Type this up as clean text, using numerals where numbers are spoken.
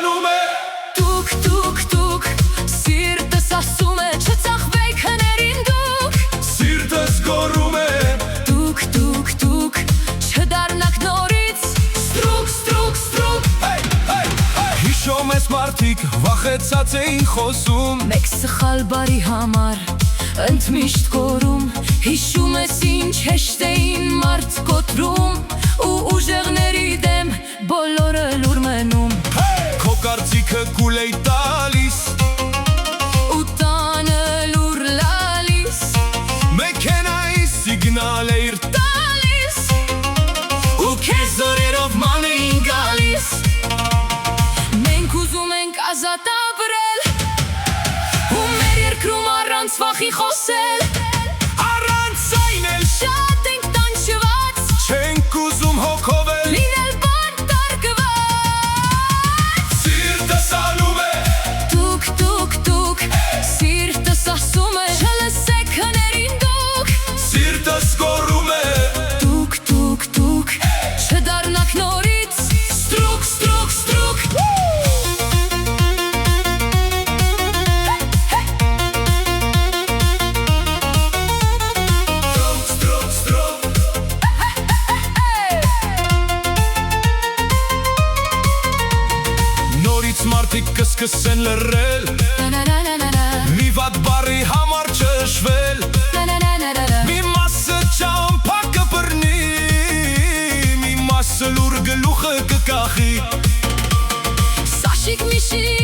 անում է Դուք, դուք, դուք Սիրտս ասում է չծախվեք հներին դուք Սիրտս գոռում է Դուք, դուք, դուք Չդառնաք նորից Ստրուկ, ստրուկ, ստրուկ Հիշում ես մարդիկ վախեցած էին խոսում Մեկ սխալ բարի համար ընդմիշտ կորում Հիշում ես ինչ հեշտ էին մարդ կոտրում Ու ուժեղների դեմ բոլորը լուր մնում Քո կարծիքը կուլ էի տալիս Ու տանը լուր լալիս Մեքենայի սիգնալ էիր տալիս Ու քեզ զորերով ման էին գալիս Մենք ուզում ենք ազատ ապրել Ու մեր երկրում առանց վախի խոսել Առանց այն էլ Շատ ենք տանջված չենք ուզում հոգովել Լինել բանտարկված Սիրտս անում է Դուք, դուք, դուք Սիրտս ասում է Չլսեք հներին դուք Սիրտս գոռում է Դուք, դուք, դուք Չդառնաք նորից Ստրուկ, ստրուկ, ստրուկ Ստրուկ, ստրուկ Նորից մարդիկ կսկսեն լռել Մի վատ բարի համար չշվել Մի մասը ճամփա կբռնի Մի մասը լուր գլուխը կկախի Սաշիկ միշի